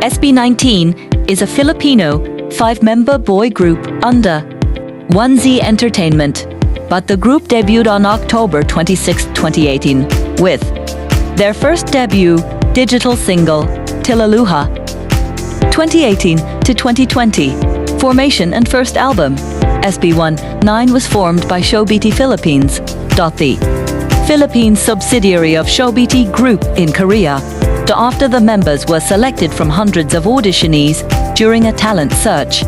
SB19 is a Filipino 5-member boy group under 1Z Entertainment, but the group debuted on October 26, 2018 with their first debut digital single, Tilaluha. 2018 to 2020, formation and first album, SB19 was formed by SB19 Philippines, the Philippines subsidiary of SB19 Group in Korea, after the members were selected from hundreds of auditionees during a talent search.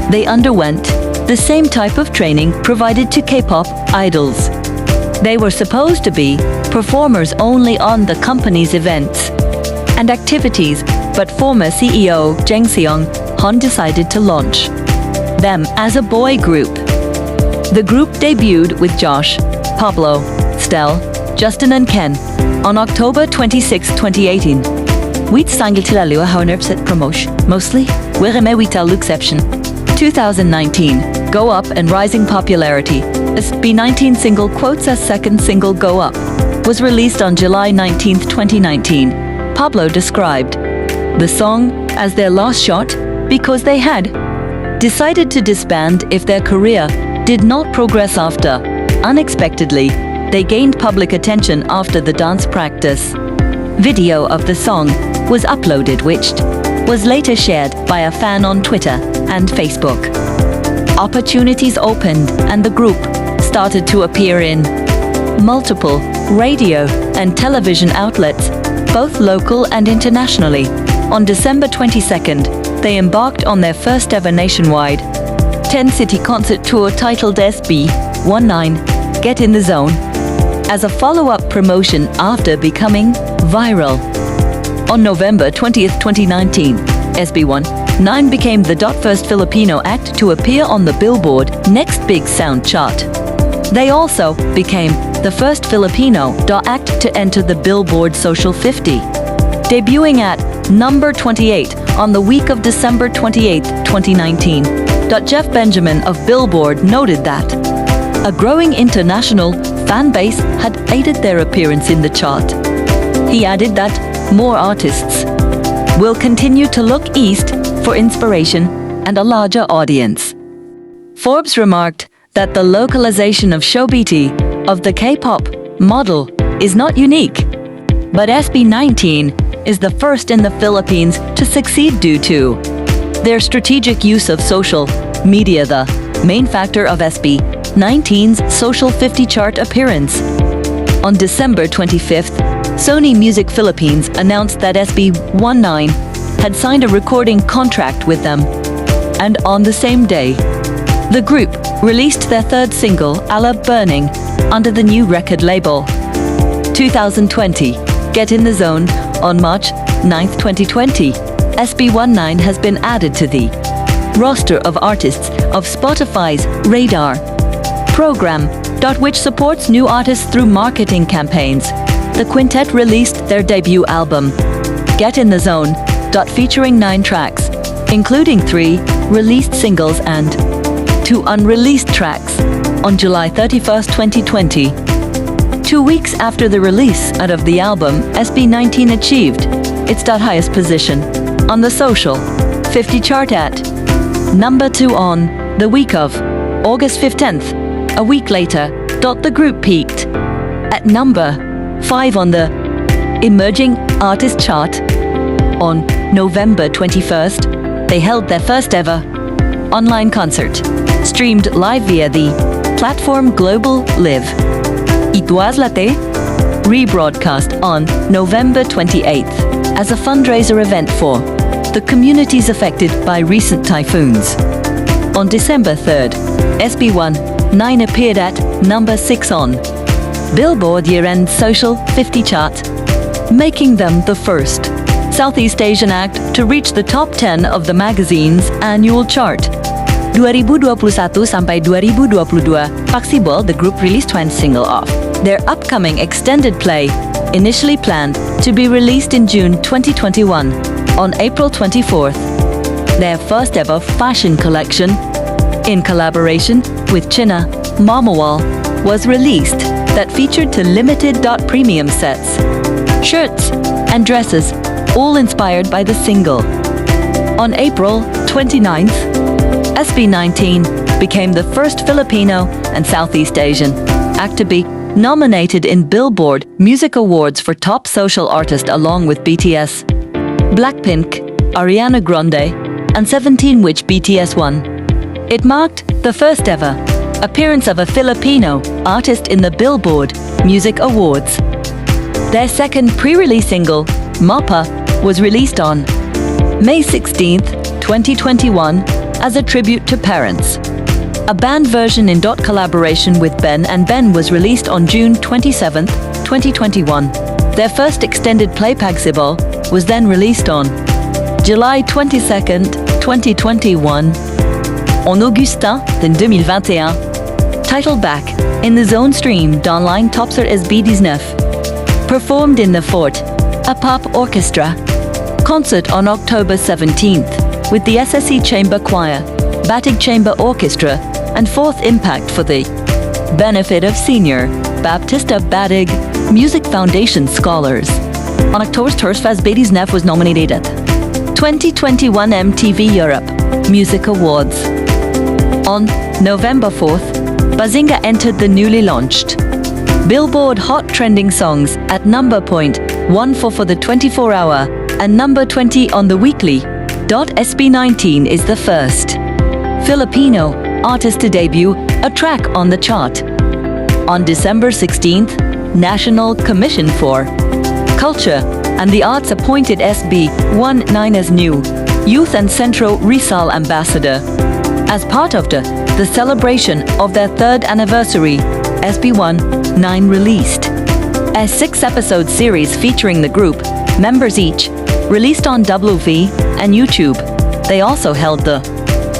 They underwent the same type of training provided to K-pop idols. They were supposed to be performers only on the company's events and activities, but former CEO Jang Seong-hun decided to launch them as a boy group. The group debuted with Josh, Pablo, Stel, Justin and Ken on October 26, 2018. With single Tilaluha however promotion, mostly, Wireme Wital exception. 2019, Go Up and rising popularity. SB19 single quotes as second single Go Up was released on July 19, 2019. Pablo described the song as their last shot because they had decided to disband if their career did not progress after. Unexpectedly, they gained public attention after the dance practice. Video of the song was uploaded, which was later shared by a fan on Twitter and Facebook. Opportunities opened and the group started to appear in multiple radio and television outlets, both local and internationally. On December 22nd, they embarked on their first ever nationwide 10-city concert tour titled SB19 Get in the Zone, as a follow-up promotion after becoming viral. On November 20th, 2019, SB19 became the first Filipino act to appear on the Billboard Next Big Sound chart. They also became the first Filipino act to enter the Billboard Social 50, debuting at number 28 on the week of December 28, 2019. Jeff Benjamin of Billboard noted that a growing international fan base had aided their appearance in the chart. He added that more artists will continue to look east for inspiration and a larger audience. Forbes remarked that the localization of SB19 of the K-pop model is not unique, but SB19 is the first in the Philippines to succeed due to their strategic use of social media, the main factor of SB19's Social 50 chart appearance. On December 25th, Sony Music Philippines announced that SB19 had signed a recording contract with them, and on the same day, the group released their third single, Ala Burning, under the new record label. 2020, Get in the Zone, on March 9, 2020, SB19 has been added to the roster of artists of Spotify's Radar program, which supports new artists through marketing campaigns. The quintet released their debut album, Get in the Zone, featuring 9 tracks, including 3 released singles and 2 unreleased tracks, on July 31, 2020. 2 weeks after the release of the album, SB19 achieved its highest position on the Social 50 chart at number 2 on the week of August 15th. A week later, the group peaked at number 5 on the Emerging Artist chart. On November 21st, they held their first ever online concert, streamed live via the platform Global Live. It was Latte, rebroadcast on November 28th as a fundraiser event for the communities affected by recent typhoons. On December 3rd, SB19 appeared at number 6 on Billboard year-end Social 50 chart, making them the first Southeast Asian act to reach the top 10 of the magazine's annual chart. 2021 sampai 2022, Paxibol, the group released 20 single off their upcoming extended play, initially planned to be released in June 2021. On April 24th, their first ever fashion collection, in collaboration with China Mamawal, was released that featured limited premium sets, shirts, and dresses, all inspired by the single. On April 29th, SB19 became the first Filipino and Southeast Asian act to be nominated in Billboard Music Awards for Top Social Artist along with BTS, Blackpink, Ariana Grande, and 17, which BTS won. It marked the first ever appearance of a Filipino artist in the Billboard Music Awards. Their second pre-release single, Mapa, was released on May 16th, 2021, as a tribute to parents. A band version in collaboration with Ben and Ben was released on June 27th, 2021. Their first extended playback single was then released on July 22nd, 2021. En Augustin de 2021, titled Back in the Zone streamed online Top Sb19. Performed in the Fort, a pop orchestra. Concert on October 17th with the SSE Chamber Choir, Batig Chamber Orchestra, and Fourth Impact for the benefit of Senior Baptista Batig Music Foundation Scholars. On October 1st, Sb19 was nominated at 2021 MTV Europe Music Awards. On November 4th, Bazinga entered the newly launched Billboard Hot Trending Songs at number 14 for the 24-hour and number 20 on the weekly. SB19 is the first Filipino artist to debut a track on the chart. On December 16th, National Commission for Culture and the Arts appointed SB19 as new Youth and Centro Rizal Ambassador. As part of the celebration of their third anniversary, SB19 released a 6-episode series featuring the group members each, released on WV and YouTube. They also held the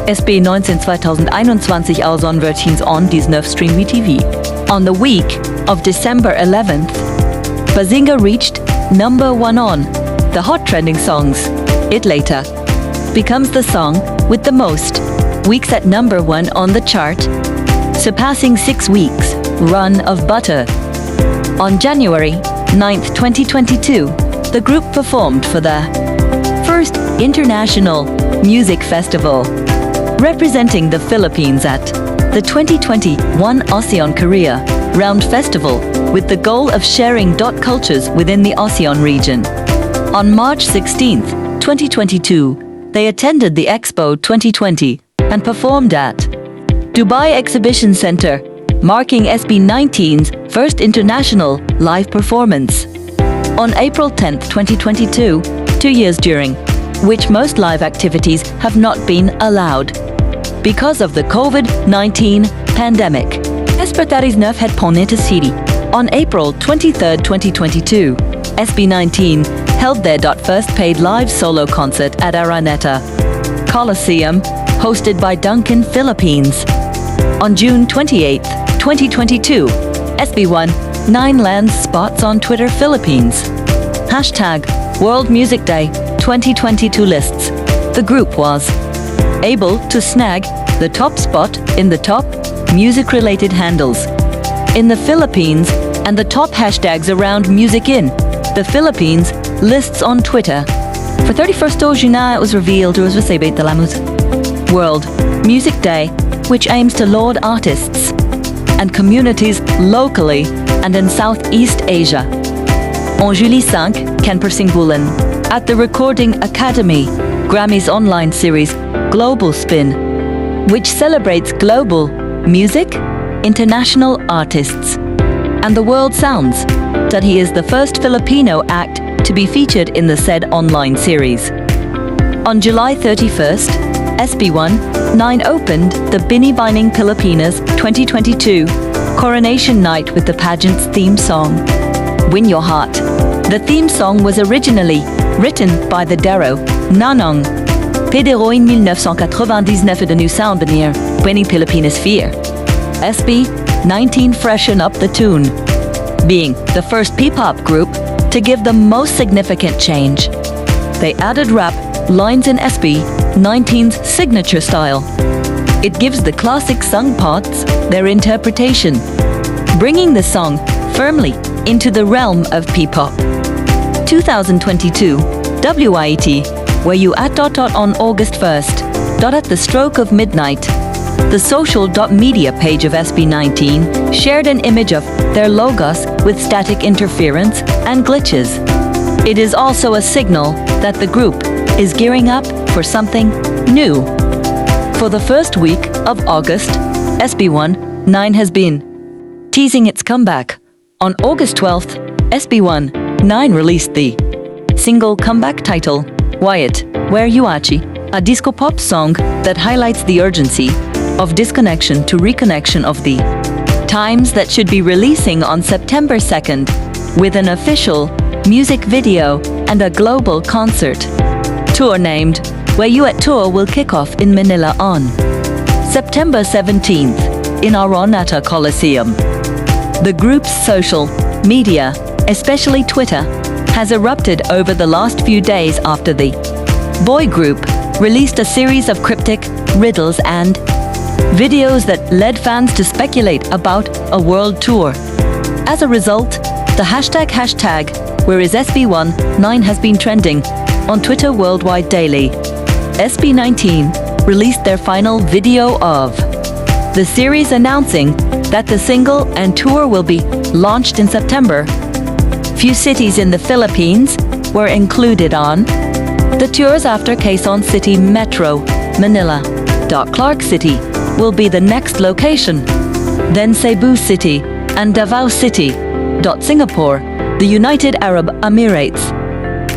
SB19 2021 Ausonvertins on 19 Stream TV. On the week of December 11th, Bazinga reached number 1 on the Hot Trending Songs. It later becomes the song with the most weeks at number 1 on the chart, surpassing 6 weeks run of Butter. On January 9th, 2022, the group performed for the first International Music Festival, representing the Philippines at the 2021 ASEAN Korea Round Festival, with the goal of sharing cultures within the ASEAN region. On March 16th, 2022, they attended the Expo 2020 and performed at Dubai Exhibition Center, marking SB19's first international live performance. On April 10th, 2022, 2 years during which most live activities have not been allowed because of the COVID-19 pandemic. SB19 had Poneta City. On April 23rd, 2022, SB19 held their first paid live solo concert at Araneta Coliseum, hosted by Duncan Philippines. On June 28th, 2022, SB19 lands spots on Twitter Philippines. #World Music Day 2022 lists. The group was able to snag the top spot in the top music-related handles in the Philippines and the top hashtags around music in the Philippines lists on Twitter. For 31st of June, it was revealed it was recebit de la World Music Day, which aims to laud artists and communities locally and in Southeast Asia. En Julie 5, Ken Persingbulan, at the Recording Academy, Grammy's online series Global Spin, which celebrates global music, international artists, and the world sounds, that he is the first Filipino act to be featured in the said online series. On July 31st, SB19 opened the Binibining Pilipinas 2022 Coronation Night with the pageant's theme song, Win Your Heart. The theme song was originally written by the Dero Nanong Pedro in 1999 et devenu sound venir Winning Pilipinas Fear. SB19 freshened up the tune, being the first P-pop group to give the most significant change. They added rap lines in SB19's signature style. It gives the classic sung parts their interpretation, bringing the song firmly into the realm of P-pop. 2022, WIET Where You At on August 1st. At the stroke of midnight, the social.media page of SB19 shared an image of their logos with static interference and glitches. It is also a signal that the group is gearing up for something new. For the first week of August, SB19 has been teasing its comeback. On August 12th, SB19 released the single comeback title, Wyatt, Where You Achi, a disco pop song that highlights the urgency of disconnection to reconnection of the times that should be releasing on September 2nd, with an official music video and a global concert tour named Where You At Tour will kick off in Manila on September 17th in Araneta Coliseum. The group's social media, especially Twitter, has erupted over the last few days after the boy group released a series of cryptic riddles and videos that led fans to speculate about a world tour. As a result, the hashtag Where Is SB19 has been trending on Twitter worldwide daily. SB19 released their final video of the series announcing that the single and tour will be launched in September. Few cities in the Philippines were included on the tours after Quezon City Metro, Manila. Clark City will be the next location, then Cebu City and Davao City. Singapore, the United Arab Emirates,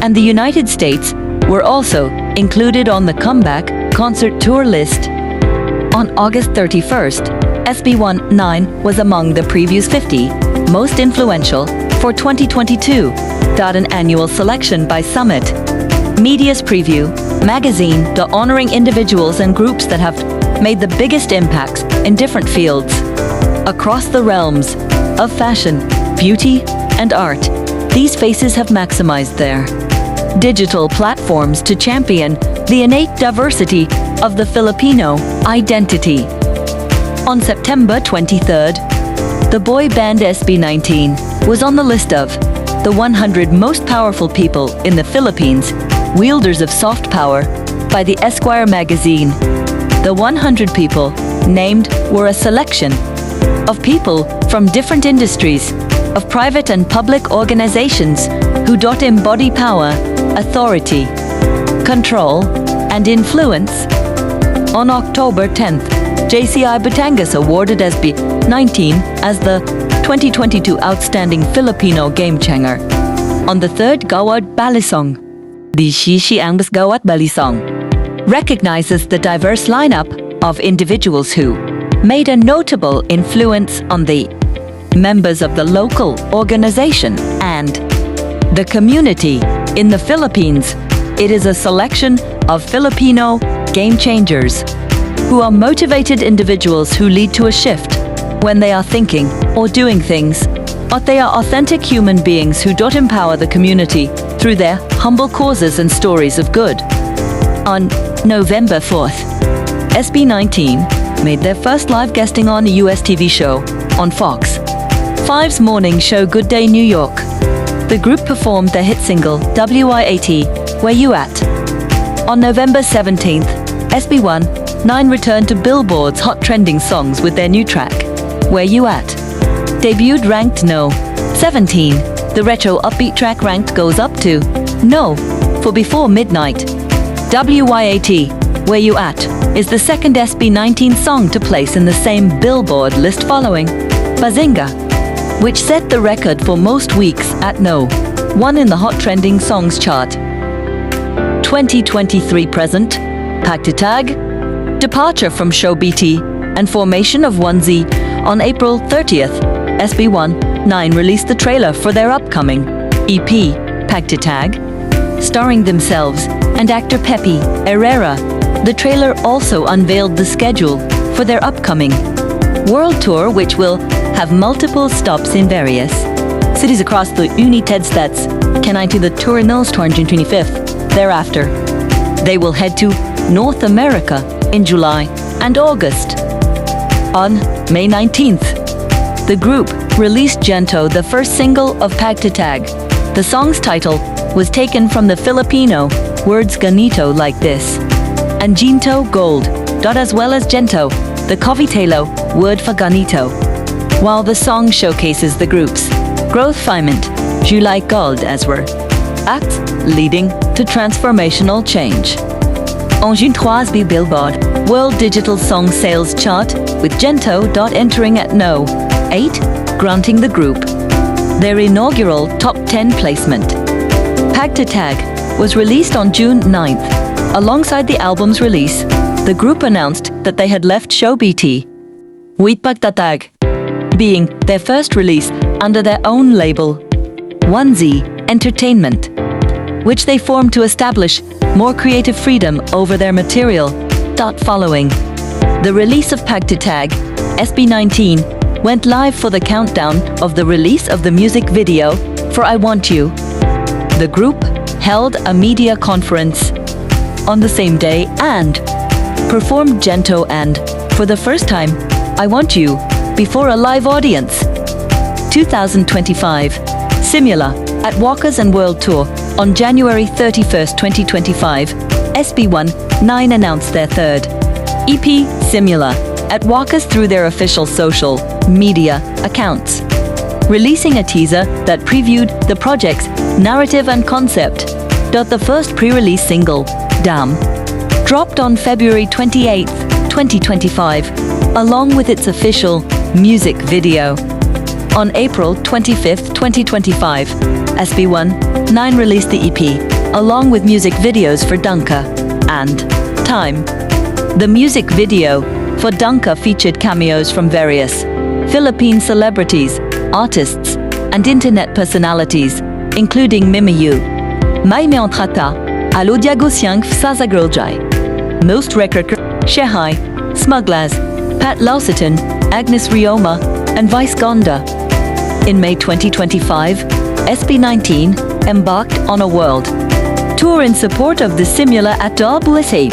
and the United States were also included on the comeback concert tour list. On August 31st, SB19 was among the previous 50 most influential for 2022. An annual selection by Summit Media's Preview magazine, honoring individuals and groups that have made the biggest impacts in different fields across the realms of fashion, beauty, and art. These faces have maximized their digital platforms to champion the innate diversity of the Filipino identity. On September 23rd, the boy band SB19 was on the list of the 100 most powerful people in the Philippines, wielders of soft power, by the Esquire magazine. The 100 people named were a selection of people from different industries, of private and public organizations who embody power, authority, control, and influence. On October 10th, JCI Batangas awarded SB19 as the 2022 Outstanding Filipino Game Changer. On the third Gawad Balisong, the Shishiang Gawad Balisong recognizes the diverse lineup of individuals who made a notable influence on the members of the local organization and the community in the Philippines. It is a selection of Filipino game changers who are motivated individuals who lead to a shift when they are thinking or doing things, but they are authentic human beings who empower the community through their humble causes and stories of good. On November 4th, SB19 made their first live guesting on a US TV show on Fox 5's morning show Good Day New York. The group performed their hit single WYAT, Where You At. On November 17th, SB19 returned to Billboard's Hot Trending Songs with their new track, Where You At. Debuted ranked No. 17. The retro upbeat track ranked goes up to No. for Before Midnight. WYAT, Where You At, is the second SB19 song to place in the same Billboard list following Bazinga, which set the record for most weeks at No. 1 in the Hot Trending Songs chart. 2023 present, Pagtatag, departure from Show BT, and formation of 1Z. On April 30th, SB19 released the trailer for their upcoming EP, Pagtatag, starring themselves and actor Pepe Herrera. The trailer also unveiled the schedule for their upcoming world tour, which will have multiple stops in various cities across the United States. Connecting to the tour in Mills on June 25th. Thereafter, they will head to North America in July and August. On May 19th, the group released Gento, the first single of Pagtatag. The song's title was taken from the Filipino words ganito like this, and ginto, gold, dot as well as gento, the covitelo, word for ganito. While the song showcases the group's growth refinement, July gold as were acts leading to transformational change. En June 3 Billboard World Digital Song Sales Chart with Gento entering at no. 8, granting the group their inaugural top 10 placement. Pag to Tag was released on June 9th. Alongside the album's release, the group announced that they had left ShowBT, with Pag to Tag being their first release under their own label, 1Z Entertainment, which they formed to establish more creative freedom over their material. Following the release of Pag to Tag, SB19 went live for the countdown of the release of the music video for I Want You. The group held a media conference on the same day and performed Gento and, for the first time, I Want You before a live audience. 2025 Simula at Wackers and World Tour. On January 31st, 2025, SB19 announced their third EP, Simula, at Wackers through their official social media accounts, releasing a teaser that previewed the project's narrative and concept. The first pre-release single, Damn, dropped on February 28th, 2025, along with its official music video. On April 25th, 2025, SB19 released the EP, along with music videos for Dunka and Time. The music video for Dunka featured cameos from various Philippine celebrities, artists, and internet personalities, including Mimiyu, Mai Meontrata, Alo Diagosiang Fsazagroljai, Most Record, Shehai, Smugglers, Pat Lausiton, Agnes Rioma, and Vice Gonda. In May 2025, SB19 embarked on a world tour in support of the Simula at Darbulissi,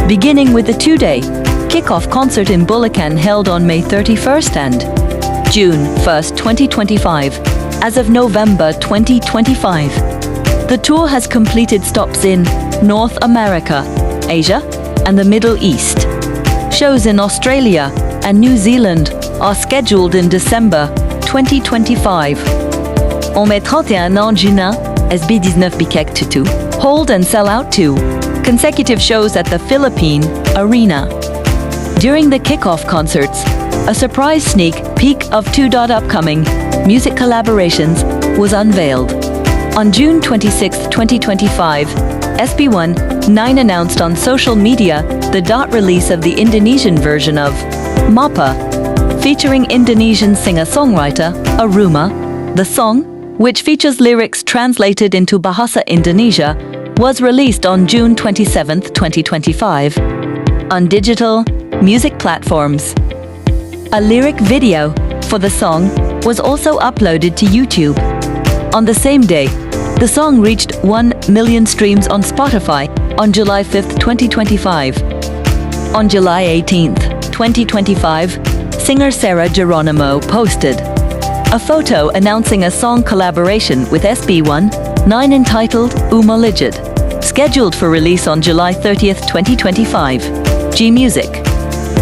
beginning with the two-day kickoff concert in Bulacan held on May 31st and June 1st, 2025. As of November 2025, the tour has completed stops in North America, Asia, and the Middle East. Shows in Australia and New Zealand are scheduled in December 2025. En mai 31 juin, SB19 Bikek Tutu hold and sell out 2 consecutive shows at the Philippine Arena. During the kickoff concerts, a surprise sneak peek of 2 upcoming music collaborations was unveiled. On June 26, 2025, SB19 announced on social media the release of the Indonesian version of Mapa, featuring Indonesian singer-songwriter Aruma. The song, which features lyrics translated into Bahasa Indonesia, was released on June 27, 2025, on digital music platforms. A lyric video for the song was also uploaded to YouTube. On the same day, the song reached 1 million streams on Spotify on July 5, 2025. On July 18, 2025, singer Sarah Geronimo posted a photo announcing a song collaboration with SB19 entitled Uma Ligid, scheduled for release on July 30, 2025. G Music,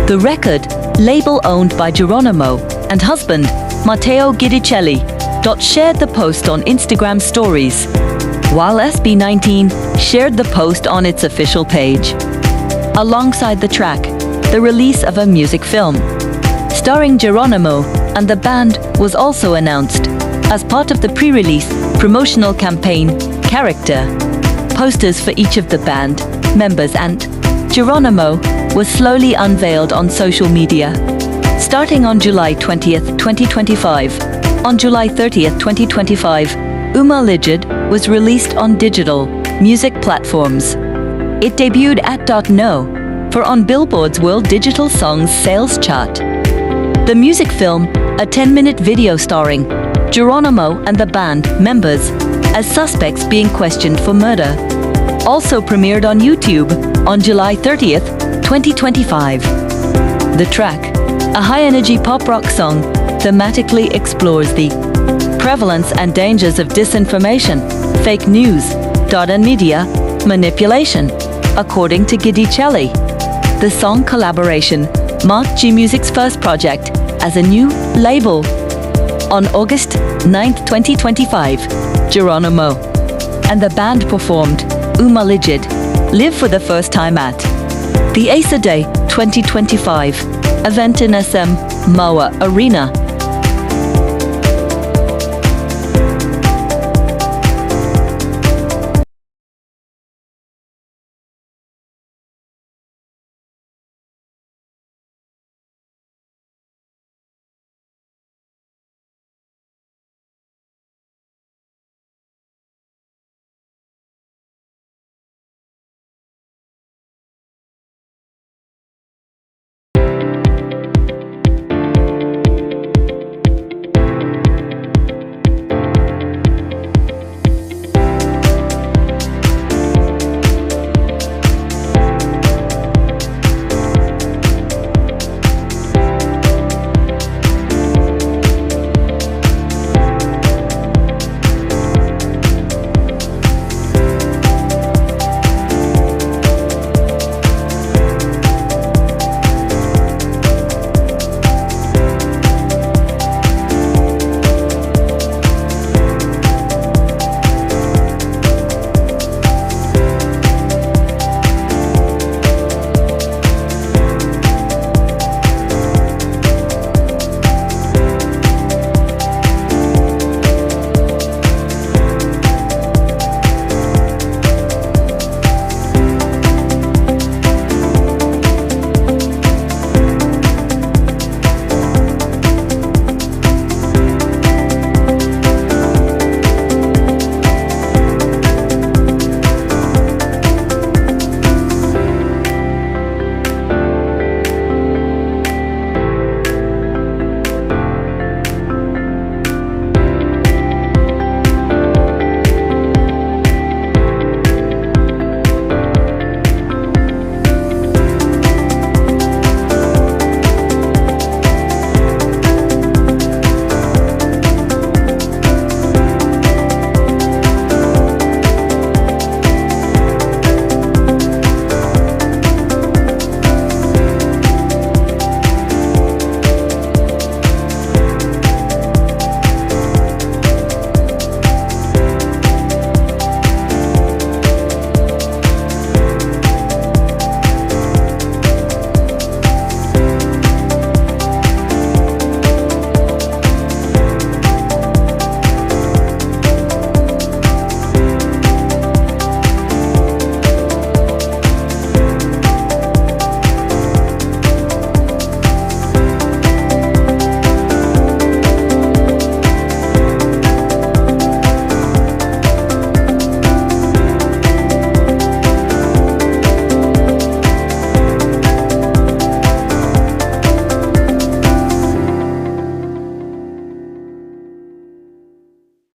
the record label owned by Geronimo and husband Matteo Guidicelli, shared the post on Instagram stories, while SB19 shared the post on its official page. Alongside the track, the release of a music film starring Geronimo and the band was also announced as part of the pre-release promotional campaign Character. Posters for each of the band members and Geronimo was slowly unveiled on social media. Starting on July 20th, 2025, on July 30th, 2025, Uma Ligid was released on digital music platforms. It debuted at .no for on Billboard's World Digital Songs Sales Chart. The music film, a 10-minute video starring Geronimo and the band members as suspects being questioned for murder, also premiered on YouTube on July 30th, 2025. The track, a high-energy pop-rock song, thematically explores the prevalence and dangers of disinformation, fake news, and media Manipulation, according to Gidicelli. The song collaboration marked G Music's first project as a new label. On August 9, 2025, Geronimo and the band performed Uma Ligid live for the first time at the Acer Day 2025 event in SM Moa Arena.